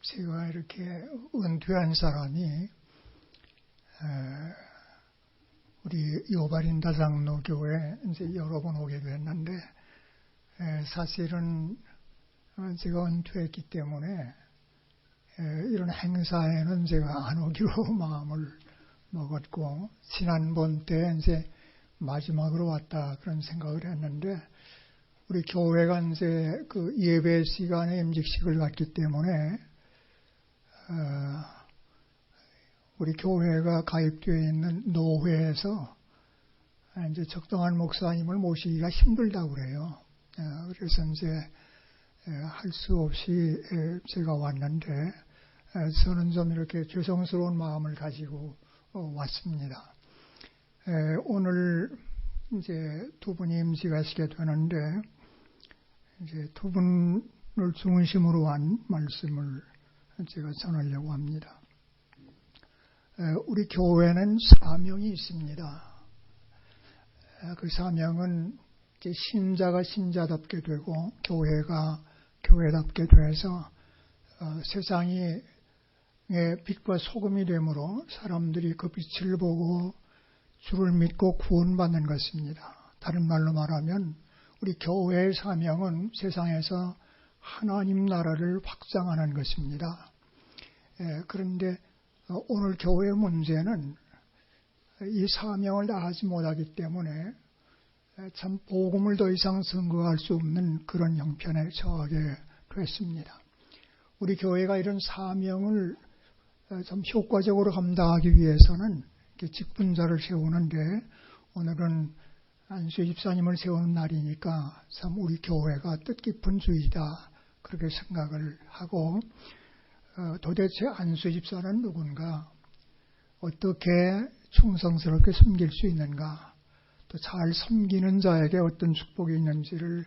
제가 이렇게 은퇴한 사람이 우리 요발인 다장로 교회 이제 여러 번 오게 됐는데 사실은 제가 은퇴했기 때문에 이런 행사에는 제가 안 오기로 마음을 먹었고 지난번 때 이제 마지막으로 왔다 그런 생각을 했는데 우리 교회가 이제 그 예배 시간에 임직식을 갖기 때문에 우리 교회가 가입되어 있는 노회에서 이제 적당한 목사님을 모시기가 힘들다고 그래요. 그래서 이제 할 수 없이 제가 왔는데 저는 좀 이렇게 죄송스러운 마음을 가지고 왔습니다. 오늘 이제 두 분이 임직하시게 되는데 이제 두 분을 중심으로 한 말씀을 제가 전하려고 합니다. 우리 교회는 사명이 있습니다. 그 사명은 이제 신자가 신자답게 되고 교회가 교회답게 돼서 세상의 빛과 소금이 되므로 사람들이 그 빛을 보고 주를 믿고 구원받는 것입니다. 다른 말로 말하면 우리 교회의 사명은 세상에서 하나님 나라를 확장하는 것입니다. 그런데 오늘 교회의 문제는 이 사명을 다하지 못하기 때문에 참 복음을 더 이상 증거할 수 없는 그런 형편에 처하게 됐습니다. 우리 교회가 이런 사명을 좀 효과적으로 감당하기 위해서는 직분자를 세우는데 오늘은 안수 집사님을 세우는 날이니까 참 우리 교회가 뜻깊은 주의다 그렇게 생각을 하고 도대체 안수 집사는 누군가 어떻게 충성스럽게 섬길 수 있는가 또 잘 섬기는 자에게 어떤 축복이 있는지를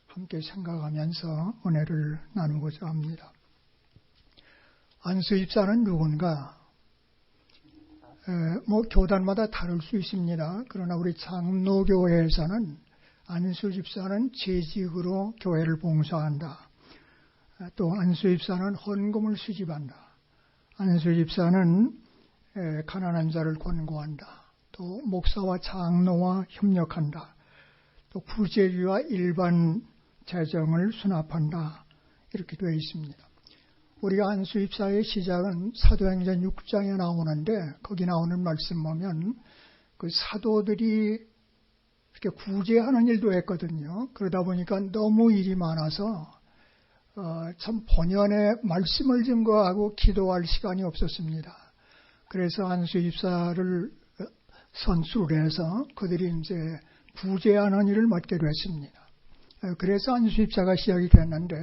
함께 생각하면서 은혜를 나누고자 합니다. 안수 집사는 누군가 교단마다 다를 수 있습니다. 그러나 우리 장로교회에서는 안수 집사는 재직으로 교회를 봉사한다. 또 안수 집사는 헌금을 수집한다. 안수 집사는 가난한 자를 권고한다. 또 목사와 장로와 협력한다. 또 구제비와 일반 재정을 수납한다. 이렇게 되어 있습니다. 우리가 안수 집사의 시작은 사도행전 6장에 나오는데 거기 나오는 말씀 보면 그 사도들이 이렇게 구제하는 일도 했거든요. 그러다 보니까 너무 일이 많아서 참 본연의 말씀을 증거하고 기도할 시간이 없었습니다. 그래서 안수 집사를 선수를 해서 그들이 이제 구제하는 일을 맡게 됐습니다. 그래서 안수 집사가 시작이 됐는데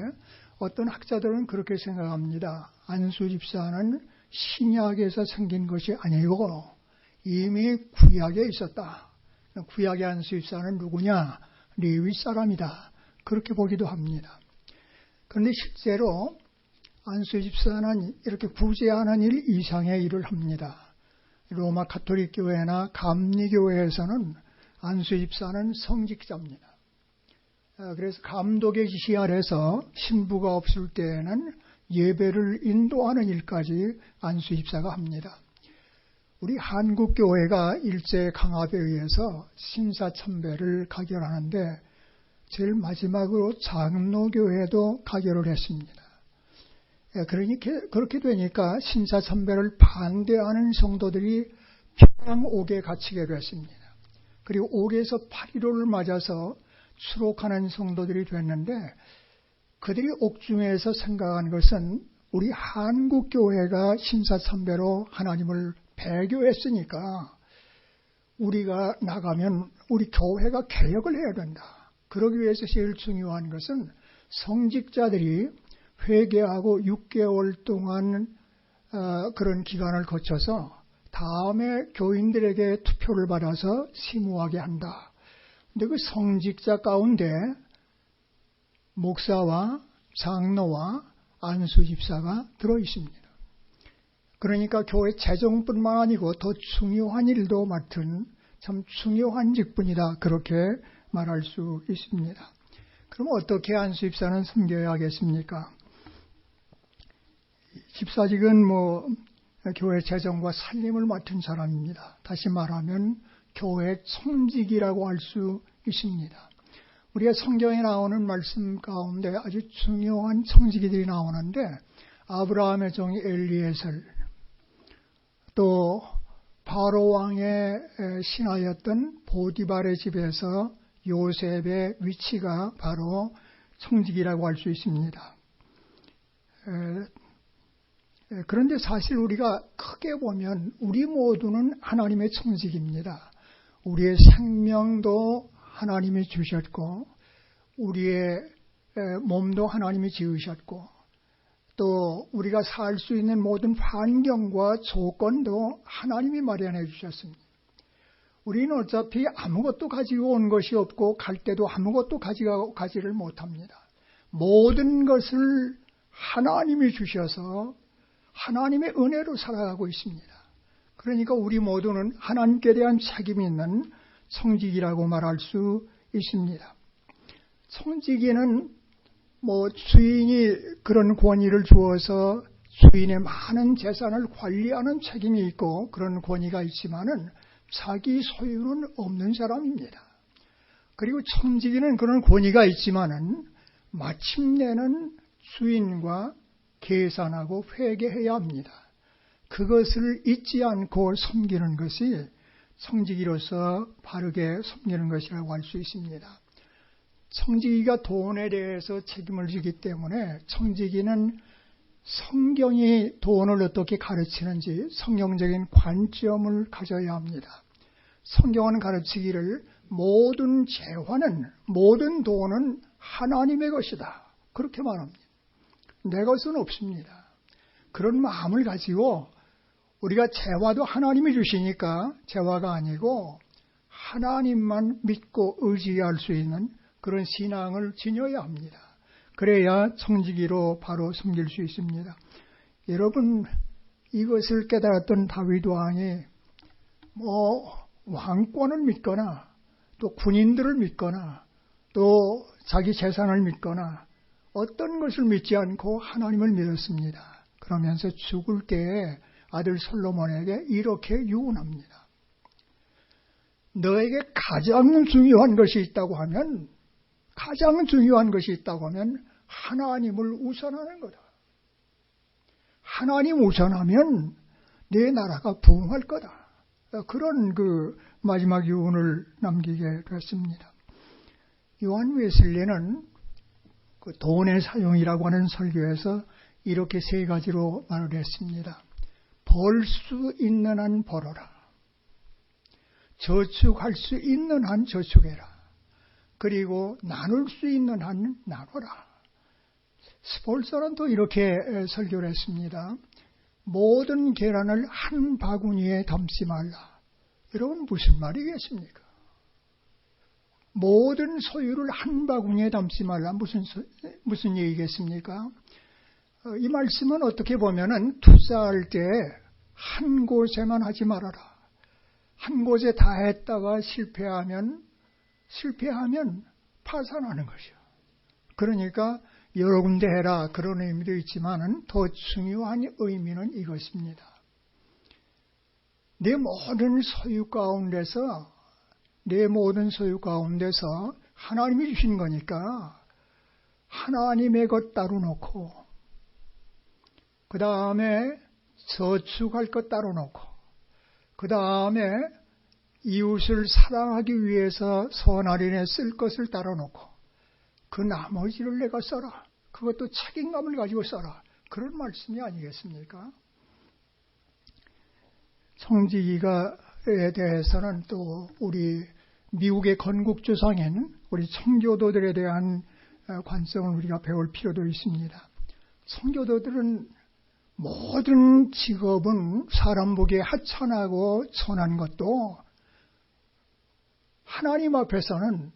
어떤 학자들은 그렇게 생각합니다. 안수 집사는 신약에서 생긴 것이 아니고 이미 구약에 있었다. 구약의 안수 집사는 누구냐? 레위 사람이다. 그렇게 보기도 합니다. 그런데 실제로 안수 집사는 이렇게 구제하는 일 이상의 일을 합니다. 로마 가톨릭 교회나 감리교회에서는 안수 집사는 성직자입니다. 그래서 감독의 지시 아래서 신부가 없을 때에는 예배를 인도하는 일까지 안수 집사가 합니다. 우리 한국 교회가 일제 강압에 의해서 신사참배를 가결하는데 제일 마지막으로 장로교회도 가결을 했습니다. 그렇게 되니까 신사참배를 반대하는 성도들이 평양 옥에 갇히게 됐습니다. 그리고 옥에서 8.15를 맞아서 추록하는 성도들이 됐는데 그들이 옥중에서 생각한 것은 우리 한국 교회가 신사참배로 하나님을 배교했으니까 우리가 나가면 우리 교회가 개혁을 해야 된다. 그러기 위해서 제일 중요한 것은 성직자들이 회개하고 6개월 동안 그런 기간을 거쳐서 다음에 교인들에게 투표를 받아서 심우하게 한다. 근데 그 성직자 가운데 목사와 장로와 안수 집사가 들어 있습니다. 그러니까 교회 재정뿐만 아니고 더 중요한 일도 맡은 참 중요한 직분이다. 그렇게 말할 수 있습니다. 그럼 어떻게 안수 집사는 섬겨야 하겠습니까? 집사직은 교회 재정과 살림을 맡은 사람입니다. 다시 말하면 교회 청직이라고 할 수 있습니다. 우리가 성경에 나오는 말씀 가운데 아주 중요한 청지기들이 나오는데 아브라함의 종 엘리에셀, 또 바로 왕의 신하였던 보디발의 집에서 요셉의 위치가 바로 청지기라고 할 수 있습니다. 그런데 사실 우리가 크게 보면 우리 모두는 하나님의 청지기입니다. 우리의 생명도 하나님이 주셨고 우리의 몸도 하나님이 지으셨고 또 우리가 살 수 있는 모든 환경과 조건도 하나님이 마련해 주셨습니다. 우리는 어차피 아무것도 가지고 온 것이 없고 갈 때도 아무것도 가지를 못합니다. 모든 것을 하나님이 주셔서 하나님의 은혜로 살아가고 있습니다. 그러니까 우리 모두는 하나님께 대한 책임이 있는 청지기라고 말할 수 있습니다. 청지기는 주인이 그런 권위를 주어서 주인의 많은 재산을 관리하는 책임이 있고 그런 권위가 있지만은 자기 소유는 없는 사람입니다. 그리고 청지기는 그런 권위가 있지만은 마침내는 주인과 계산하고 회개해야 합니다. 그것을 잊지 않고 섬기는 것이 청지기로서 바르게 섬기는 것이라고 할 수 있습니다. 청지기가 돈에 대해서 책임을 지기 때문에 청지기는 성경이 돈을 어떻게 가르치는지 성경적인 관점을 가져야 합니다. 성경은 가르치기를 모든 재화는, 모든 돈은 하나님의 것이다. 그렇게 말합니다. 내 것은 없습니다. 그런 마음을 가지고 우리가 재화도 하나님이 주시니까 재화가 아니고 하나님만 믿고 의지할 수 있는 그런 신앙을 지녀야 합니다. 그래야 청지기로 바로 섬길 수 있습니다. 여러분, 이것을 깨달았던 다윗 왕이 왕권을 믿거나 또 군인들을 믿거나 또 자기 재산을 믿거나 어떤 것을 믿지 않고 하나님을 믿었습니다. 그러면서 죽을 때에 아들 솔로몬에게 이렇게 유언합니다. 너에게 가장 중요한 것이 있다고 하면 하나님을 우선하는 거다. 하나님 우선하면 내 나라가 부흥할 거다. 그런 마지막 유언을 남기게 됐습니다. 요한 웨슬리는 돈의 사용이라고 하는 설교에서 이렇게 세 가지로 말을 했습니다. 벌 수 있는 한 벌어라. 저축할 수 있는 한 저축해라. 그리고 나눌 수 있는 한 나눠라. 스폴서는 또 이렇게 설교를 했습니다. 모든 계란을 한 바구니에 담지 말라. 여러분 무슨 말이겠습니까? 모든 소유를 한 바구니에 담지 말라. 무슨 얘기겠습니까? 이 말씀은 어떻게 보면은 투자할 때 한 곳에만 하지 말아라. 한 곳에 다 했다가 실패하면 파산하는 것이요. 그러니까 여러 군데 해라 그런 의미도 있지만은 더 중요한 의미는 이것입니다. 내 모든 소유 가운데서 하나님이 주신 거니까 하나님의 것 따로 놓고 그 다음에 저축할 것 따로 놓고 그 다음에 이웃을 사랑하기 위해서 선할인에 쓸 것을 따로 놓고 그 나머지를 내가 써라. 그것도 책임감을 가지고 써라. 그런 말씀이 아니겠습니까? 청지기가에 대해서는 또 우리 미국의 건국조상인 우리 청교도들에 대한 관점을 우리가 배울 필요도 있습니다. 청교도들은 모든 직업은 사람 보기에 하찮하고 천한 것도 하나님 앞에서는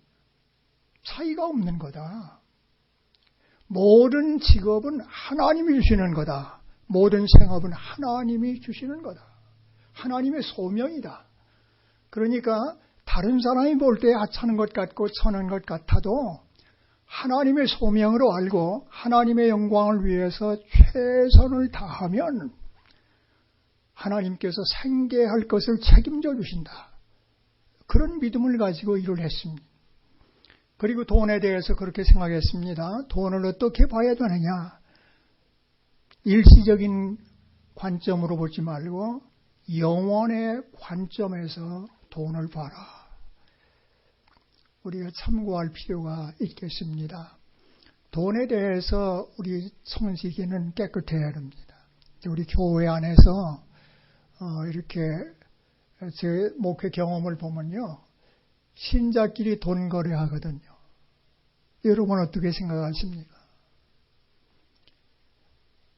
차이가 없는 거다. 모든 직업은 하나님이 주시는 거다. 모든 생업은 하나님이 주시는 거다. 하나님의 소명이다. 그러니까 다른 사람이 볼 때 하찮은 것 같고 천한 것 같아도 하나님의 소명으로 알고 하나님의 영광을 위해서 최선을 다하면 하나님께서 생계할 것을 책임져 주신다. 그런 믿음을 가지고 일을 했습니다. 그리고 돈에 대해서 그렇게 생각했습니다. 돈을 어떻게 봐야 되느냐. 일시적인 관점으로 보지 말고 영원의 관점에서 돈을 봐라. 우리가 참고할 필요가 있겠습니다. 돈에 대해서 우리 성식이는 깨끗해야 합니다. 우리 교회 안에서 이렇게 제 목회 경험을 보면요. 신자끼리 돈 거래하거든요. 여러분 어떻게 생각하십니까?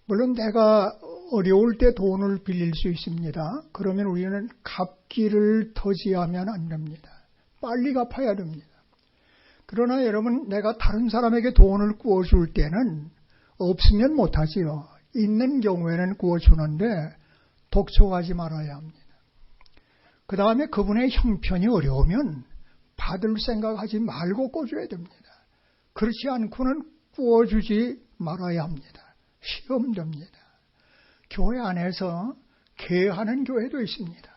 물론 내가 어려울 때 돈을 빌릴 수 있습니다. 그러면 우리는 갚기를 더지하면 안 됩니다. 빨리 갚아야 됩니다. 그러나 여러분 내가 다른 사람에게 돈을 구워줄 때는 없으면 못하지요. 있는 경우에는 구워주는데 독촉하지 말아야 합니다. 그 다음에 그분의 형편이 어려우면 받을 생각하지 말고 꿔줘야 됩니다. 그렇지 않고는 구워주지 말아야 합니다. 시험됩니다. 교회 안에서 개하는 교회도 있습니다.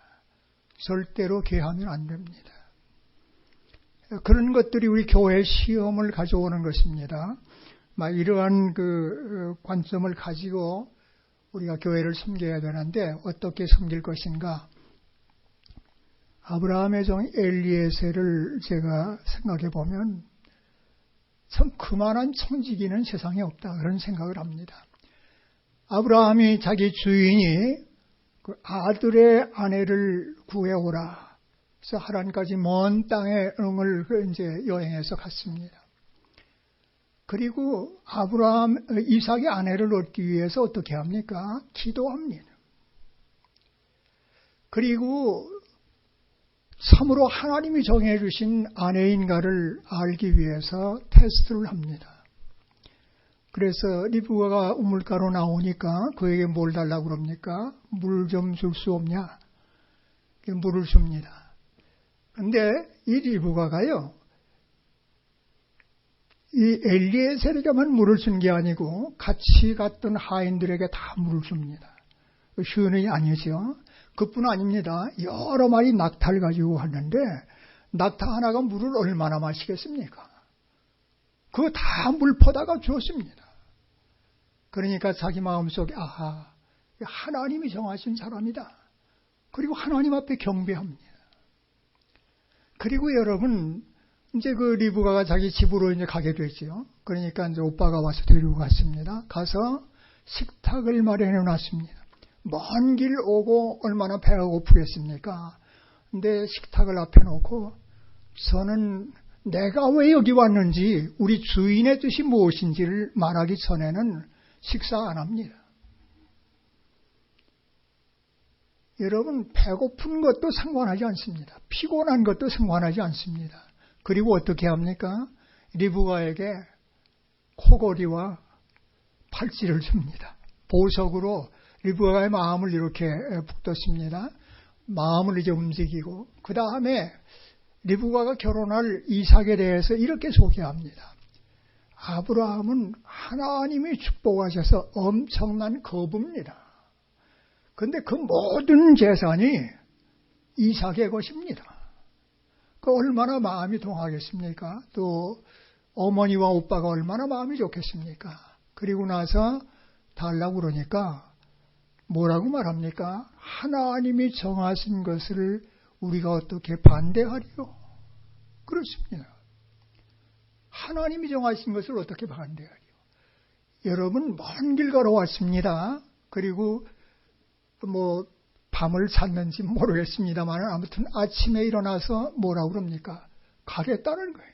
절대로 개하면 안 됩니다. 그런 것들이 우리 교회의 시험을 가져오는 것입니다. 이러한 그 관점을 가지고 우리가 교회를 섬겨야 되는데 어떻게 섬길 것인가? 아브라함의 종 엘리에셀을 제가 생각해 보면 참 그만한 청지기는 세상에 없다 그런 생각을 합니다. 아브라함이 자기 주인이 그 아들의 아내를 구해오라. 그래서 하란까지 먼 땅에 응을 이제 여행해서 갔습니다. 그리고 이삭의 아내를 얻기 위해서 어떻게 합니까? 기도합니다. 그리고 참으로 하나님이 정해주신 아내인가를 알기 위해서 테스트를 합니다. 그래서 리브가가 우물가로 나오니까 그에게 뭘 달라고 그럽니까? 물 좀 줄 수 없냐? 물을 줍니다. 그런데 이 리브가가요, 이 엘리에셀에게만 물을 준 게 아니고 같이 갔던 하인들에게 다 물을 줍니다. 쉬운 일이 아니죠. 그뿐 아닙니다. 여러 마리 낙타를 가지고 갔는데 낙타 하나가 물을 얼마나 마시겠습니까? 그거 다 물 퍼다가 주었습니다. 그러니까 자기 마음속에 아하, 하나님이 정하신 사람이다. 그리고 하나님 앞에 경배합니다. 그리고 여러분 이제 그 리브가가 자기 집으로 이제 가게 됐죠. 그러니까 이제 오빠가 와서 데리고 갔습니다. 가서 식탁을 마련해 놨습니다. 먼 길 오고 얼마나 배가 고프겠습니까? 근데 식탁을 앞에 놓고 저는 내가 왜 여기 왔는지 우리 주인의 뜻이 무엇인지를 말하기 전에는 식사 안 합니다. 여러분 배고픈 것도 상관하지 않습니다. 피곤한 것도 상관하지 않습니다. 그리고 어떻게 합니까? 리브가에게 코골이와 팔찌를 줍니다. 보석으로 리브가의 마음을 이렇게 북돋습니다. 마음을 이제 움직이고 그 다음에 리브가가 결혼할 이삭에 대해서 이렇게 소개합니다. 아브라함은 하나님이 축복하셔서 엄청난 거부입니다. 그런데 그 모든 재산이 이삭의 것입니다. 그 얼마나 마음이 동하겠습니까? 또 어머니와 오빠가 얼마나 마음이 좋겠습니까? 그리고 나서 달라고 그러니까 뭐라고 말합니까? 하나님이 정하신 것을 우리가 어떻게 반대하리요? 그렇습니다. 하나님이 정하신 것을 어떻게 반대하리요? 여러분 먼 길 걸어왔습니다. 그리고 밤을 잤는지 모르겠습니다만 아무튼 아침에 일어나서 뭐라고 그럽니까? 가겠다는 거예요.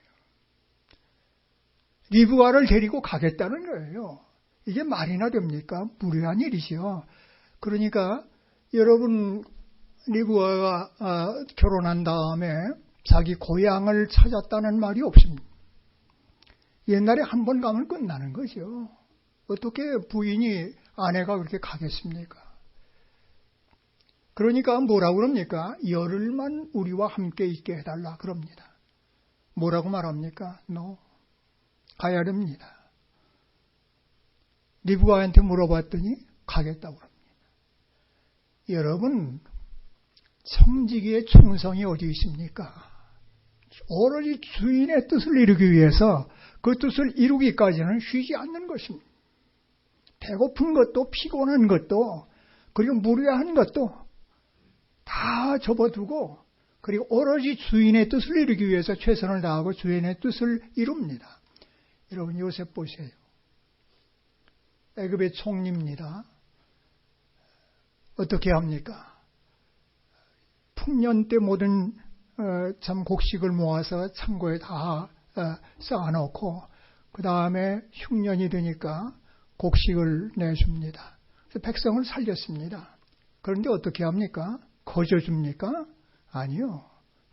리브가를 데리고 가겠다는 거예요. 이게 말이나 됩니까? 무례한 일이죠. 그러니까 여러분 리브가가 결혼한 다음에 자기 고향을 찾았다는 말이 없습니다. 옛날에 한 번 가면 끝나는 거죠. 어떻게 부인이 아내가 그렇게 가겠습니까? 그러니까 뭐라고 그럽니까? 열흘만 우리와 함께 있게 해달라 그럽니다. 뭐라고 말합니까? No. 가야 됩니다. 리브가한테 물어봤더니 가겠다고 합니다. 여러분, 청지기의 충성이 어디 있습니까? 오로지 주인의 뜻을 이루기 위해서 그 뜻을 이루기까지는 쉬지 않는 것입니다. 배고픈 것도 피곤한 것도 그리고 무료한 것도 다 접어두고 그리고 오로지 주인의 뜻을 이루기 위해서 최선을 다하고 주인의 뜻을 이룹니다. 여러분 요셉 보세요. 애굽의 총리입니다. 어떻게 합니까? 풍년 때 모든 참 곡식을 모아서 창고에 다 쌓아놓고 그 다음에 흉년이 되니까 곡식을 내줍니다. 그래서 백성을 살렸습니다. 그런데 어떻게 합니까? 거저줍니까? 아니요.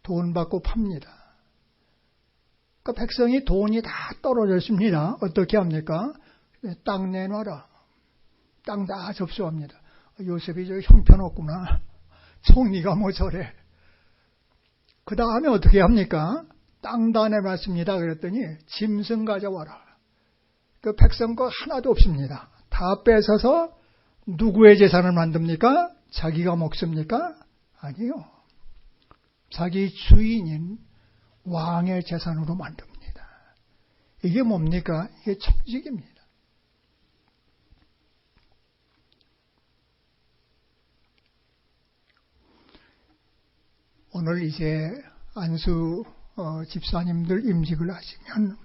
돈 받고 팝니다. 그 백성이 돈이 다 떨어졌습니다. 어떻게 합니까? 땅 내놔라. 땅 다 접수합니다. 요셉이 저 형편없구나. 총리가 뭐 저래. 그 다음에 어떻게 합니까? 땅 다 내놨습니다. 그랬더니 짐승 가져와라. 그 백성 거 하나도 없습니다. 다 뺏어서 누구의 재산을 만듭니까? 자기가 먹습니까? 아니요. 자기 주인인 왕의 재산으로 만듭니다. 이게 뭡니까? 이게 청직입니다. 오늘 이제 안수 집사님들 임직을 하시면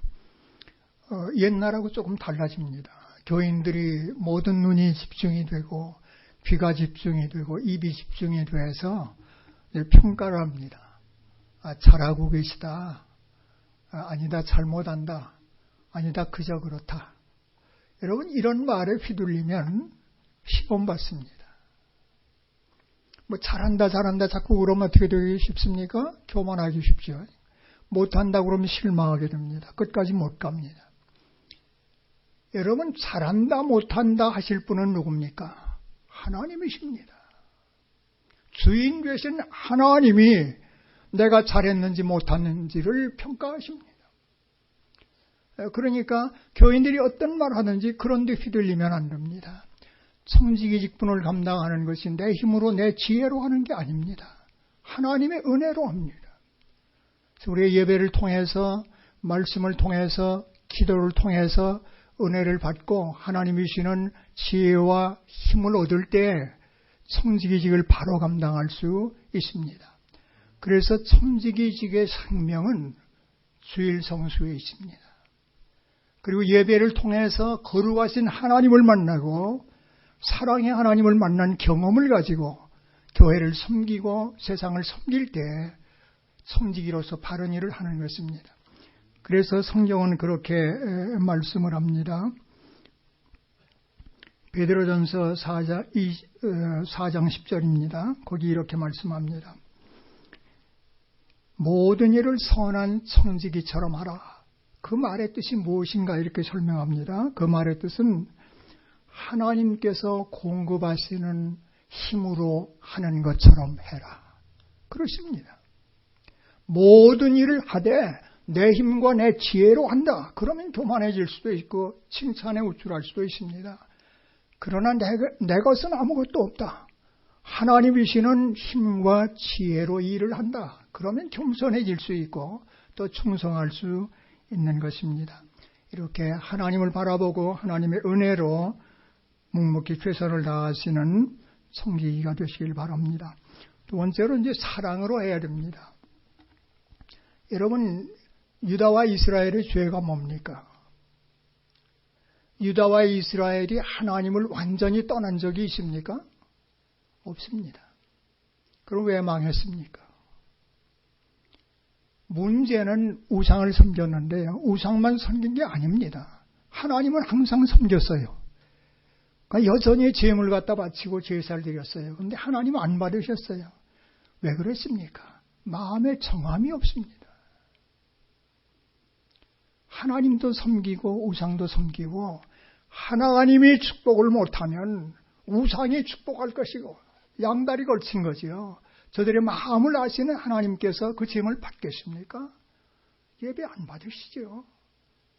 옛날하고 조금 달라집니다. 교인들이 모든 눈이 집중이 되고 귀가 집중이 되고 입이 집중이 돼서 평가를 합니다. 잘하고 계시다. 아니다 잘못한다. 아니다 그저 그렇다. 여러분 이런 말에 휘둘리면 시험 받습니다. 뭐 잘한다 자꾸 그러면 어떻게 되기 쉽습니까? 교만하기 쉽죠. 못한다 그러면 실망하게 됩니다. 끝까지 못 갑니다. 여러분 잘한다 못한다 하실 분은 누굽니까? 하나님이십니다. 주인 되신 하나님이 내가 잘했는지 못했는지를 평가하십니다. 그러니까 교인들이 어떤 말 하든지 그런 데 휘둘리면 안 됩니다. 청지기 직분을 감당하는 것이 내 힘으로 내 지혜로 하는 게 아닙니다. 하나님의 은혜로 합니다. 우리의 예배를 통해서 말씀을 통해서 기도를 통해서 은혜를 받고 하나님이 주시는 지혜와 힘을 얻을 때 청지기직을 바로 감당할 수 있습니다. 그래서 청지기직의 생명은 주일 성수에 있습니다. 그리고 예배를 통해서 거룩하신 하나님을 만나고 사랑의 하나님을 만난 경험을 가지고 교회를 섬기고 세상을 섬길 때 청지기로서 바른 일을 하는 것입니다. 그래서 성경은 그렇게 말씀을 합니다. 베드로전서 4장 10절입니다. 거기 이렇게 말씀합니다. 모든 일을 선한 청지기처럼 하라. 그 말의 뜻이 무엇인가 이렇게 설명합니다. 그 말의 뜻은 하나님께서 공급하시는 힘으로 하는 것처럼 해라. 그렇습니다. 모든 일을 하되 내 힘과 내 지혜로 한다. 그러면 교만해질 수도 있고 칭찬에 우쭐할 수도 있습니다. 그러나 내 것은 아무것도 없다. 하나님이시는 힘과 지혜로 일을 한다. 그러면 겸손해질 수 있고 또 충성할 수 있는 것입니다. 이렇게 하나님을 바라보고 하나님의 은혜로 묵묵히 최선을 다하시는 청지기가 되시길 바랍니다. 두 번째로 이제 사랑으로 해야 됩니다. 여러분 유다와 이스라엘의 죄가 뭡니까? 유다와 이스라엘이 하나님을 완전히 떠난 적이 있습니까? 없습니다. 그럼 왜 망했습니까? 문제는 우상을 섬겼는데요. 우상만 섬긴 게 아닙니다. 하나님은 항상 섬겼어요. 그러니까 여전히 제물 갖다 바치고 제사를 드렸어요. 그런데 하나님은 안 받으셨어요. 왜 그랬습니까? 마음에 정함이 없습니다. 하나님도 섬기고 우상도 섬기고 하나님이 축복을 못하면 우상이 축복할 것이고 양다리 걸친 거지요. 저들의 마음을 아시는 하나님께서 그 짐을 받겠습니까? 예배 안 받으시죠.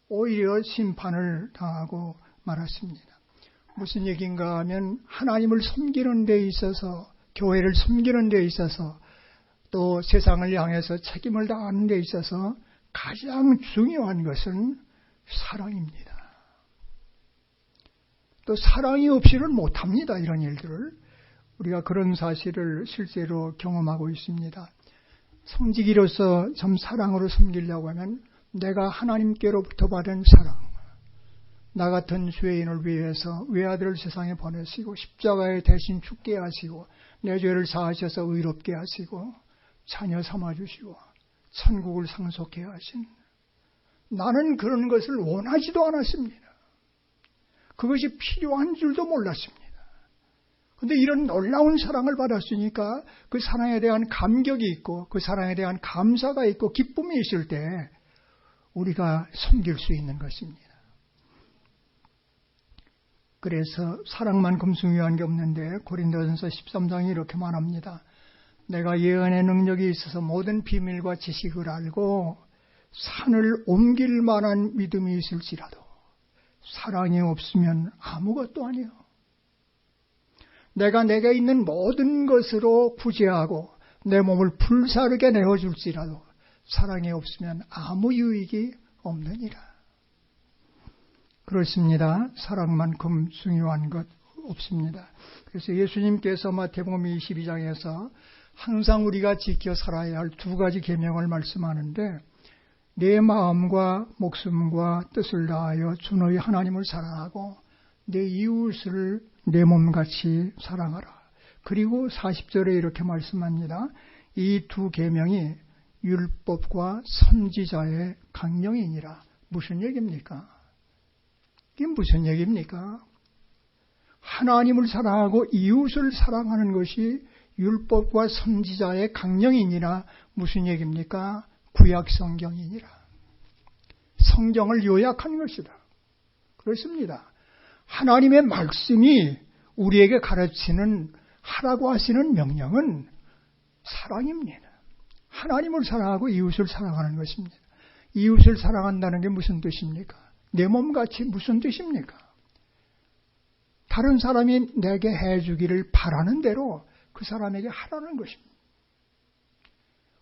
오히려 심판을 당하고 말았습니다. 무슨 얘기인가 하면 하나님을 섬기는 데 있어서, 교회를 섬기는 데 있어서, 또 세상을 향해서 책임을 다하는 데 있어서 가장 중요한 것은 사랑입니다. 또 사랑이 없이는 못합니다. 이런 일들을. 우리가 그런 사실을 실제로 경험하고 있습니다. 섬기기로서 참 사랑으로 섬기려고 하면 내가 하나님께로부터 받은 사랑, 나 같은 죄인을 위해서 외아들을 세상에 보내시고 십자가에 대신 죽게 하시고 내 죄를 사하셔서 의롭게 하시고 자녀 삼아주시고 천국을 상속해 하신, 나는 그런 것을 원하지도 않았습니다. 그것이 필요한 줄도 몰랐습니다. 그런데 이런 놀라운 사랑을 받았으니까 그 사랑에 대한 감격이 있고 그 사랑에 대한 감사가 있고 기쁨이 있을 때 우리가 섬길 수 있는 것입니다. 그래서 사랑만큼 중요한 게 없는데 고린도전서 13장이 이렇게 말합니다. 내가 예언의 능력이 있어서 모든 비밀과 지식을 알고 산을 옮길 만한 믿음이 있을지라도 사랑이 없으면 아무것도 아니요. 내가 내게 있는 모든 것으로 구제하고 내 몸을 불사르게 내어줄지라도 사랑이 없으면 아무 유익이 없느니라. 그렇습니다. 사랑만큼 중요한 것 없습니다. 그래서 예수님께서 마태복음 22장에서 항상 우리가 지켜 살아야 할 두 가지 계명을 말씀하는데, 내 마음과 목숨과 뜻을 다하여 주 너희 하나님을 사랑하고 내 이웃을 내 몸같이 사랑하라. 그리고 40절에 이렇게 말씀합니다. 이 두 계명이 율법과 선지자의 강령이니라. 무슨 얘기입니까? 이게 무슨 얘기입니까? 하나님을 사랑하고 이웃을 사랑하는 것이 율법과 선지자의 강령이니라. 무슨 얘기입니까? 구약 성경이니라. 성경을 요약한 것이다. 그렇습니다. 하나님의 말씀이 우리에게 가르치는, 하라고 하시는 명령은 사랑입니다. 하나님을 사랑하고 이웃을 사랑하는 것입니다. 이웃을 사랑한다는 게 무슨 뜻입니까? 내 몸같이 무슨 뜻입니까? 다른 사람이 내게 해주기를 바라는 대로 그 사람에게 하라는 것입니다.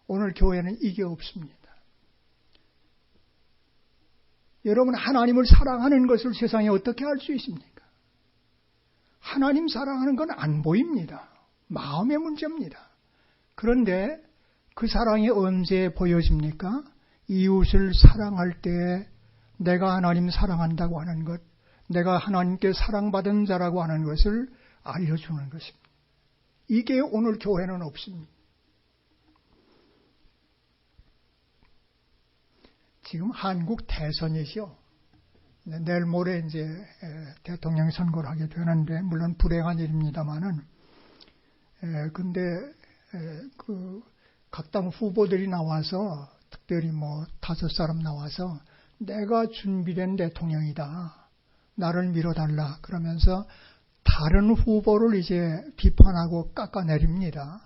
오늘 교회는 이게 없습니다. 여러분, 하나님을 사랑하는 것을 세상에 어떻게 할 수 있습니까? 하나님 사랑하는 건 안 보입니다. 마음의 문제입니다. 그런데 그 사랑이 언제 보여집니까? 이웃을 사랑할 때 내가 하나님 사랑한다고 하는 것, 내가 하나님께 사랑받은 자라고 하는 것을 알려주는 것입니다. 이게 오늘 교회는 없습니다. 지금 한국 대선이죠. 내일 모레 이제 대통령 선거를 하게 되는데, 물론 불행한 일입니다만은, 근데 각 당 후보들이 나와서, 특별히 5사람 나와서 내가 준비된 대통령이다, 나를 밀어달라 그러면서 다른 후보를 이제 비판하고 깎아내립니다.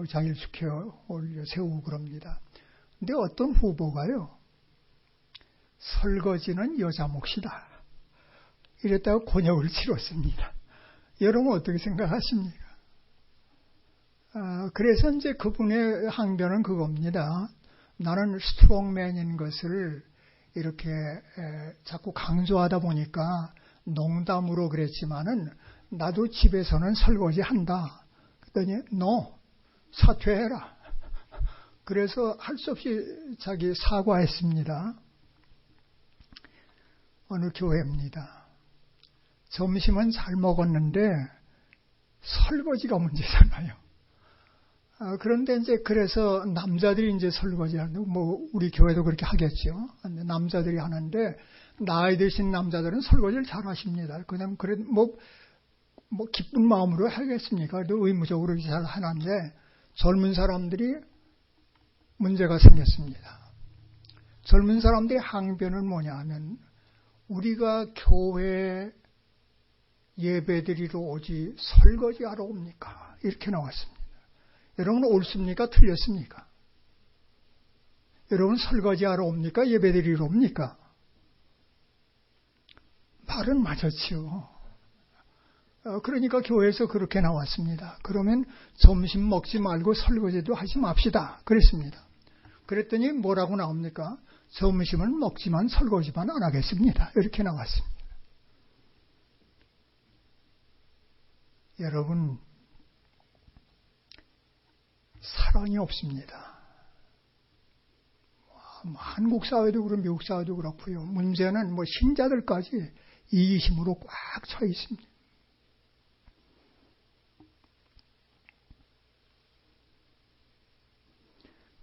자기를 지켜 올려 세우고 그럽니다. 근데 어떤 후보가요, 설거지는 여자 몫이다, 이랬다고 곤욕을 치렀습니다. 여러분 어떻게 생각하십니까? 그래서 이제 그분의 항변은 그겁니다. 나는 스트롱맨인 것을 이렇게 자꾸 강조하다 보니까 농담으로 그랬지만은 나도 집에서는 설거지 한다. 그랬더니 사퇴해라. 그래서 할 수 없이 자기 사과했습니다. 어느 교회입니다. 점심은 잘 먹었는데 설거지가 문제잖아요. 그런데 이제 그래서 남자들이 이제 설거지하는데, 우리 교회도 그렇게 하겠죠. 남자들이 하는데 나이 드신 남자들은 설거지를 잘 하십니다. 그냥 그래 기쁜 마음으로 하겠습니까? 그래도 의무적으로 잘 하는데 젊은 사람들이 문제가 생겼습니다. 젊은 사람들의 항변은 뭐냐 하면, 우리가 교회 예배드리러 오지 설거지하러 옵니까? 이렇게 나왔습니다. 여러분 옳습니까? 틀렸습니까? 여러분 설거지하러 옵니까? 예배드리러 옵니까? 말은 맞았지요. 그러니까 교회에서 그렇게 나왔습니다. 그러면 점심 먹지 말고 설거지도 하지 맙시다. 그랬습니다. 그랬더니 뭐라고 나옵니까? 점심은 먹지만 설거지만 안 하겠습니다. 이렇게 나왔습니다. 여러분, 사랑이 없습니다. 한국 사회도 그렇고 미국 사회도 그렇고요. 문제는 신자들까지 이기심으로 꽉 차 있습니다.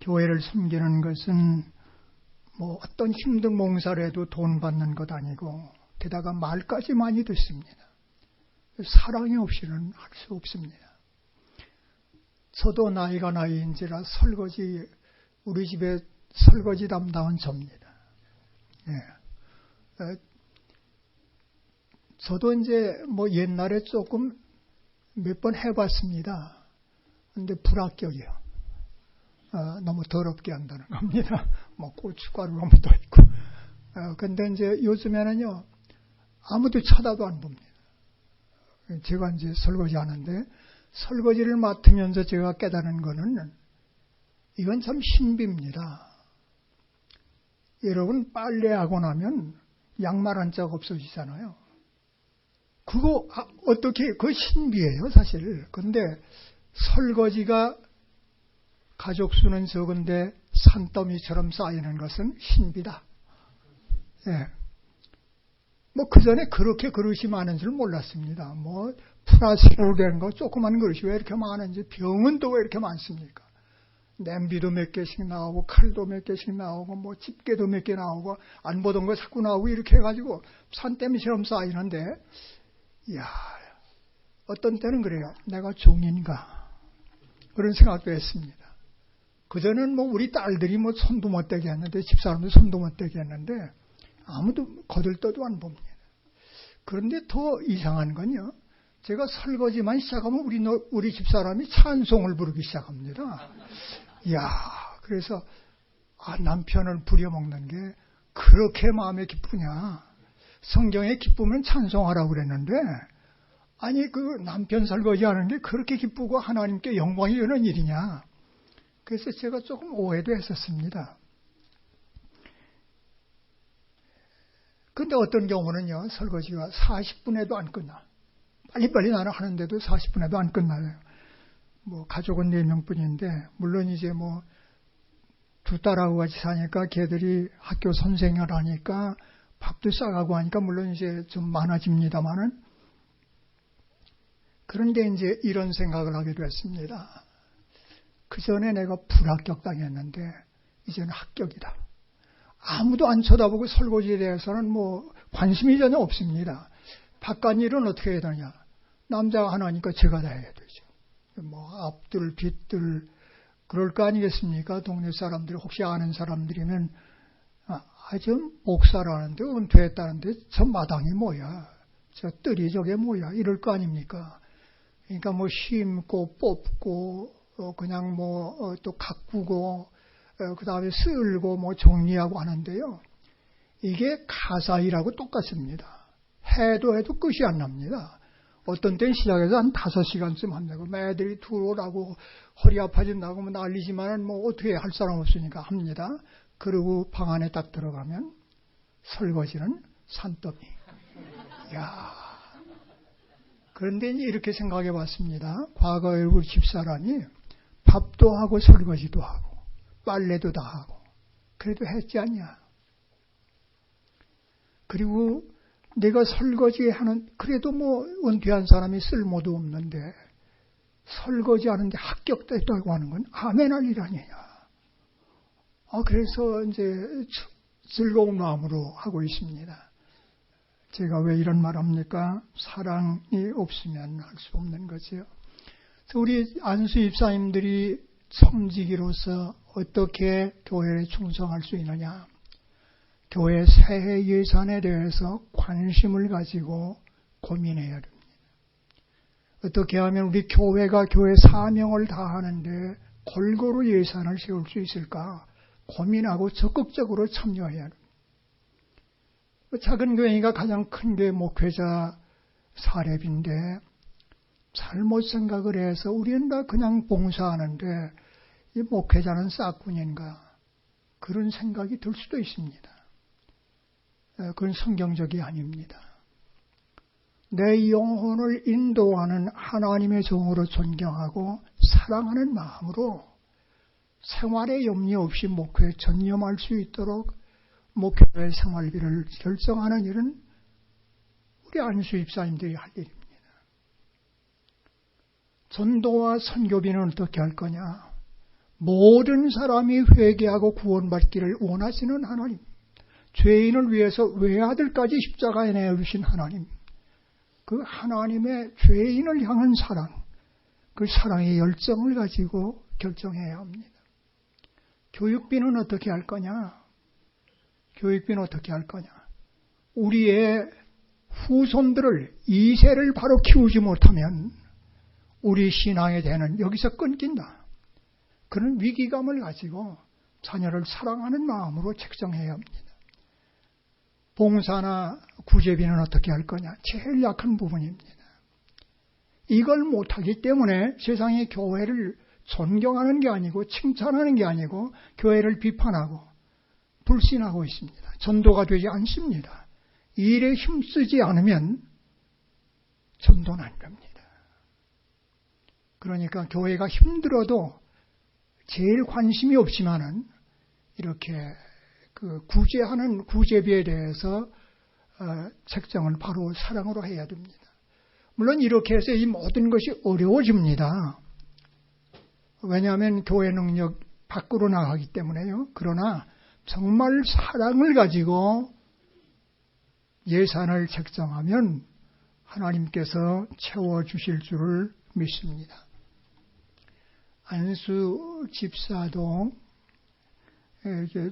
교회를 섬기는 것은 어떤 힘든 몽사를 해도 돈 받는 것 아니고 게다가 말까지 많이 듣습니다. 사랑이 없이는 할 수 없습니다. 저도 나이가 나이인지라 우리 집에 설거지 담당은 접니다. 예. 저도 이제 옛날에 조금 몇 번 해봤습니다. 근데 불합격이요. 너무 더럽게 한다는 겁니다. 고춧가루가 묻어 있고. 근데 이제 요즘에는요, 아무도 쳐다도 안 봅니다. 제가 이제 설거지 하는데, 설거지를 맡으면서 제가 깨달은 거는, 이건 참 신비입니다. 여러분, 빨래하고 나면 양말 한 짝 없어지잖아요. 그거, 그 신비예요, 사실. 근데 설거지가 가족 수는 적은데 산더미처럼 쌓이는 것은 신비다. 예. 그 전에 그렇게 그릇이 많은 줄 몰랐습니다. 플라스틱으로 된 거 조그만 그릇이 왜 이렇게 많은지, 병은 또 왜 이렇게 많습니까? 냄비도 몇 개씩 나오고, 칼도 몇 개씩 나오고, 집게도 몇 개 나오고, 안 보던 거 자꾸 나오고, 이렇게 해가지고 산더미처럼 쌓이는데, 이야, 어떤 때는 그래요. 내가 종인가? 그런 생각도 했습니다. 그전엔 우리 딸들이 손도 못 대게 했는데, 집사람도 손도 못 대게 했는데, 아무도 거들떠도 안 봅니다. 그런데 더 이상한 건요, 제가 설거지만 시작하면 우리 집사람이 찬송을 부르기 시작합니다. 이야, 그래서, 남편을 부려먹는 게 그렇게 마음에 기쁘냐. 성경에 기쁘면 찬송하라고 그랬는데, 아니, 그 남편 설거지 하는 게 그렇게 기쁘고 하나님께 영광이 되는 일이냐. 그래서 제가 조금 오해도 했었습니다. 근데 어떤 경우는요, 설거지가 40분에도 안 끝나. 빨리빨리 나는 하는데도 40분에도 안 끝나요. 가족은 4명뿐인데, 물론 이제 두 딸하고 같이 사니까 걔들이 학교 선생을 하니까 밥도 싸가고 하니까 물론 이제 좀 많아집니다만은, 그런데 이제 이런 생각을 하게 됐습니다. 그 전에 내가 불합격 당했는데 이제는 합격이다. 아무도 안 쳐다보고 설거지에 대해서는 관심이 전혀 없습니다. 바깥 일은 어떻게 해야 되냐. 남자가 하나니까 제가 다 해야 되죠. 앞들, 뒷들, 그럴 거 아니겠습니까? 동네 사람들이 혹시 아는 사람들이면, 좀 목사라는데, 은퇴했다는데, 저 마당이 뭐야? 저 뜰이 저게 뭐야? 이럴 거 아닙니까? 그러니까 심고, 뽑고, 그냥 또 가꾸고, 그 다음에 쓸고, 정리하고 하는데요. 이게 가사일하고 똑같습니다. 해도 끝이 안 납니다. 어떤 때는 시작해서 한 5시간쯤 한다고, 매들이 들어오라고, 허리 아파진다고 난리지만은 어떻게 할 사람 없으니까 합니다. 그리고 방 안에 딱 들어가면, 설거지는 산더미. 이야. 그런데 이제 이렇게 생각해 봤습니다. 과거에 우리 집사람이 밥도 하고 설거지도 하고 빨래도 다 하고 그래도 했지 않냐. 그리고 내가 설거지하는 그래도 은퇴한 사람이 쓸모도 없는데 설거지하는데 합격됐다고 하는 건 아멘할 일 아니냐. 그래서 이제 즐거운 마음으로 하고 있습니다. 제가 왜 이런 말 합니까? 사랑이 없으면 할 수 없는 거죠. 우리 안수 입사님들이 섬지기로서 어떻게 교회에 충성할 수 있느냐? 교회 세해 예산에 대해서 관심을 가지고 고민해야 됩니다. 어떻게 하면 우리 교회가 교회 사명을 다하는데 골고루 예산을 세울 수 있을까? 고민하고 적극적으로 참여해야 합니다. 작은 교회가 가장 큰 교회 목회자 사례비인데 잘못 생각을 해서 우리는 다 그냥 봉사하는데 이 목회자는 싹군인가 그런 생각이 들 수도 있습니다. 그건 성경적이 아닙니다. 내 영혼을 인도하는 하나님의 종으로 존경하고 사랑하는 마음으로 생활에 염려 없이 목회에 전념할 수 있도록 목회의 생활비를 결정하는 일은 우리 안수 집사님들이 할 일입니다. 전도와 선교비는 어떻게 할 거냐? 모든 사람이 회개하고 구원받기를 원하시는 하나님, 죄인을 위해서 외아들까지 십자가에 내어주신 하나님, 그 하나님의 죄인을 향한 사랑, 그 사랑의 열정을 가지고 결정해야 합니다. 교육비는 어떻게 할 거냐? 교육비는 어떻게 할 거냐? 우리의 후손들을 2세를 바로 키우지 못하면 우리 신앙의 대는 여기서 끊긴다. 그런 위기감을 가지고 자녀를 사랑하는 마음으로 책정해야 합니다. 봉사나 구제비는 어떻게 할 거냐? 제일 약한 부분입니다. 이걸 못하기 때문에 세상이 교회를 존경하는 게 아니고 칭찬하는 게 아니고 교회를 비판하고 불신하고 있습니다. 전도가 되지 않습니다. 이 일에 힘쓰지 않으면 전도는 안 됩니다. 그러니까 교회가 힘들어도 제일 관심이 없지만은 이렇게 그 구제하는 구제비에 대해서 책정을 바로 사랑으로 해야 됩니다. 물론 이렇게 해서 이 모든 것이 어려워집니다. 왜냐하면 교회 능력 밖으로 나가기 때문에요. 그러나 정말 사랑을 가지고 예산을 책정하면 하나님께서 채워주실 줄을 믿습니다. 안수 집사도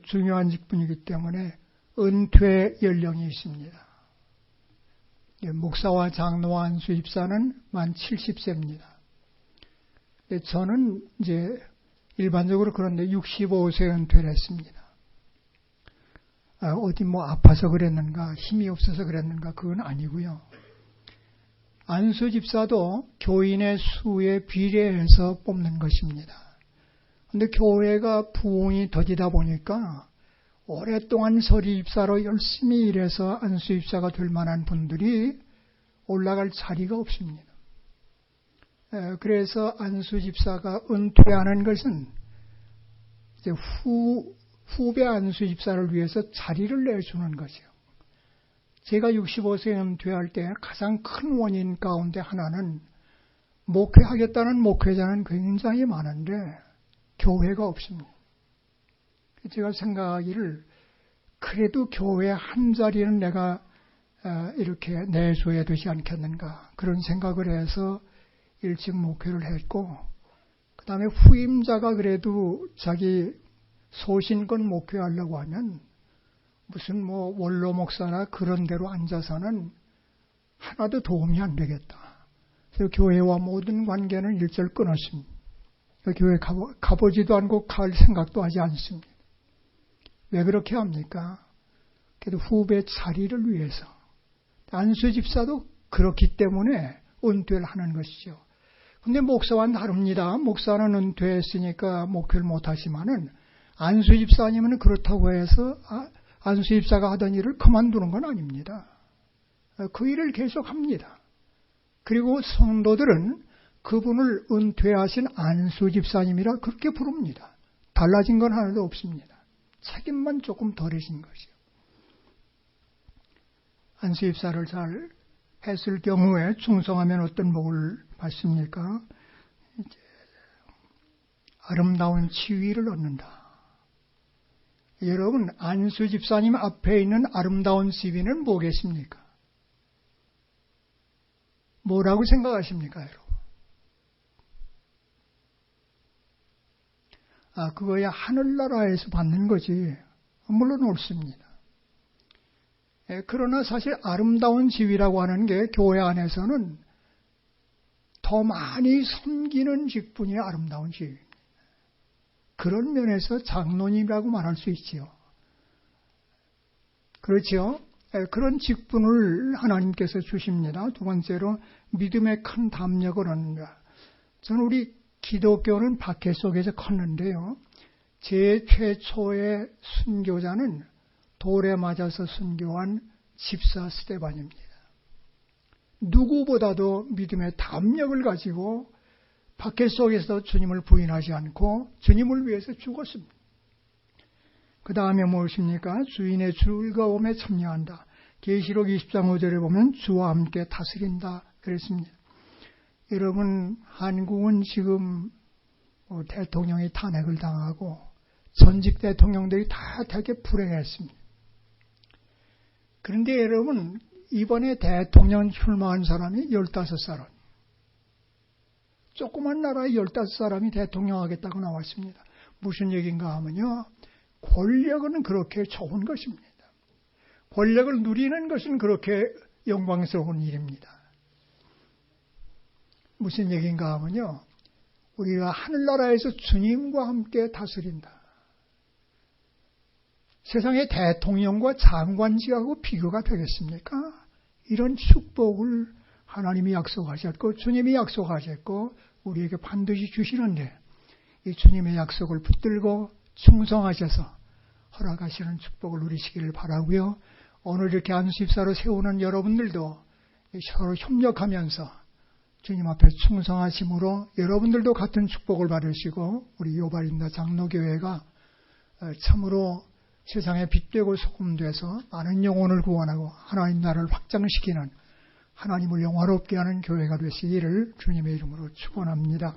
중요한 직분이기 때문에 은퇴 연령이 있습니다. 목사와 장로와 안수 집사는 만 70세입니다. 저는 이제 일반적으로 그런데 65세 은퇴를 했습니다. 어디 뭐 아파서 그랬는가, 힘이 없어서 그랬는가, 그건 아니고요. 안수 집사도 교인의 수에 비례해서 뽑는 것입니다. 그런데 교회가 부흥이 더디다 보니까 오랫동안 서리 집사로 열심히 일해서 안수 집사가 될 만한 분들이 올라갈 자리가 없습니다. 그래서 안수 집사가 은퇴하는 것은 이제 후배 안수 집사를 위해서 자리를 내주는 거죠. 제가 65세 은퇴할 때 가장 큰 원인 가운데 하나는 목회하겠다는 목회자는 굉장히 많은데 교회가 없습니다. 제가 생각하기를 그래도 교회 한 자리는 내가 이렇게 내줘야 되지 않겠는가 그런 생각을 해서 일찍 목회를 했고, 그 다음에 후임자가 그래도 자기 소신껏 목회하려고 하면 무슨 뭐 원로 목사나 그런 데로 앉아서는 하나도 도움이 안 되겠다. 그래서 교회와 모든 관계는 일절 끊었습니다. 교회 가보지도 않고 갈 생각도 하지 않습니다. 왜 그렇게 합니까? 그래도 후배 자리를 위해서. 안수 집사도 그렇기 때문에 은퇴를 하는 것이죠. 근데 목사와는 다릅니다. 목사는 은퇴했으니까 목회를 못하지만은 안수 집사님은 그렇다고 해서 안수 집사가 하던 일을 그만두는 건 아닙니다. 그 일을 계속합니다. 그리고 성도들은 그분을 은퇴하신 안수 집사님이라 그렇게 부릅니다. 달라진 건 하나도 없습니다. 책임만 조금 덜해진 것이요. 안수 집사를 잘 했을 경우에 충성하면 어떤 복을 받습니까? 이제 아름다운 지위를 얻는다. 여러분, 안수 집사님 앞에 있는 아름다운 지위는 뭐겠습니까? 뭐라고 생각하십니까, 여러분? 그거야 하늘나라에서 받는 거지. 물론 옳습니다. 그러나 사실 아름다운 지위라고 하는 게 교회 안에서는 더 많이 섬기는 직분이 아름다운 지위입니다. 그런 면에서 장로님이라고 말할 수 있지요. 그렇죠? 그런 직분을 하나님께서 주십니다. 두 번째로 믿음의 큰 담력을 얻는다. 저는 우리 기독교는 박해 속에서 컸는데요. 제 최초의 순교자는 돌에 맞아서 순교한 집사 스데반입니다. 누구보다도 믿음의 담력을 가지고 박해 속에서 주님을 부인하지 않고 주님을 위해서 죽었습니다. 그 다음에 무엇입니까? 주인의 즐거움에 참여한다. 계시록 20장 5절에 보면 주와 함께 다스린다 그랬습니다. 여러분, 한국은 지금 대통령이 탄핵을 당하고 전직 대통령들이 다 되게 불행했습니다. 그런데 여러분, 이번에 대통령 출마한 사람이 15사람. 조그만 나라에 15사람이 대통령 하겠다고 나왔습니다. 무슨 얘기인가 하면요. 권력은 그렇게 좋은 것입니다. 권력을 누리는 것은 그렇게 영광스러운 일입니다. 무슨 얘기인가 하면요. 우리가 하늘나라에서 주님과 함께 다스린다. 세상의 대통령과 장관직하고 비교가 되겠습니까? 이런 축복을 하나님이 약속하셨고 주님이 약속하셨고 우리에게 반드시 주시는데 이 주님의 약속을 붙들고 충성하셔서 허락하시는 축복을 누리시기를 바라고요. 오늘 이렇게 안수집사로 세우는 여러분들도 서로 협력하면서 주님 앞에 충성하심으로 여러분들도 같은 축복을 받으시고 우리 요발인다 장로교회가 참으로 세상에 빛되고 소금돼서 많은 영혼을 구원하고 하나님 나라를 확장시키는 하나님을 영화롭게 하는 교회가 되시기를 주님의 이름으로 축원합니다.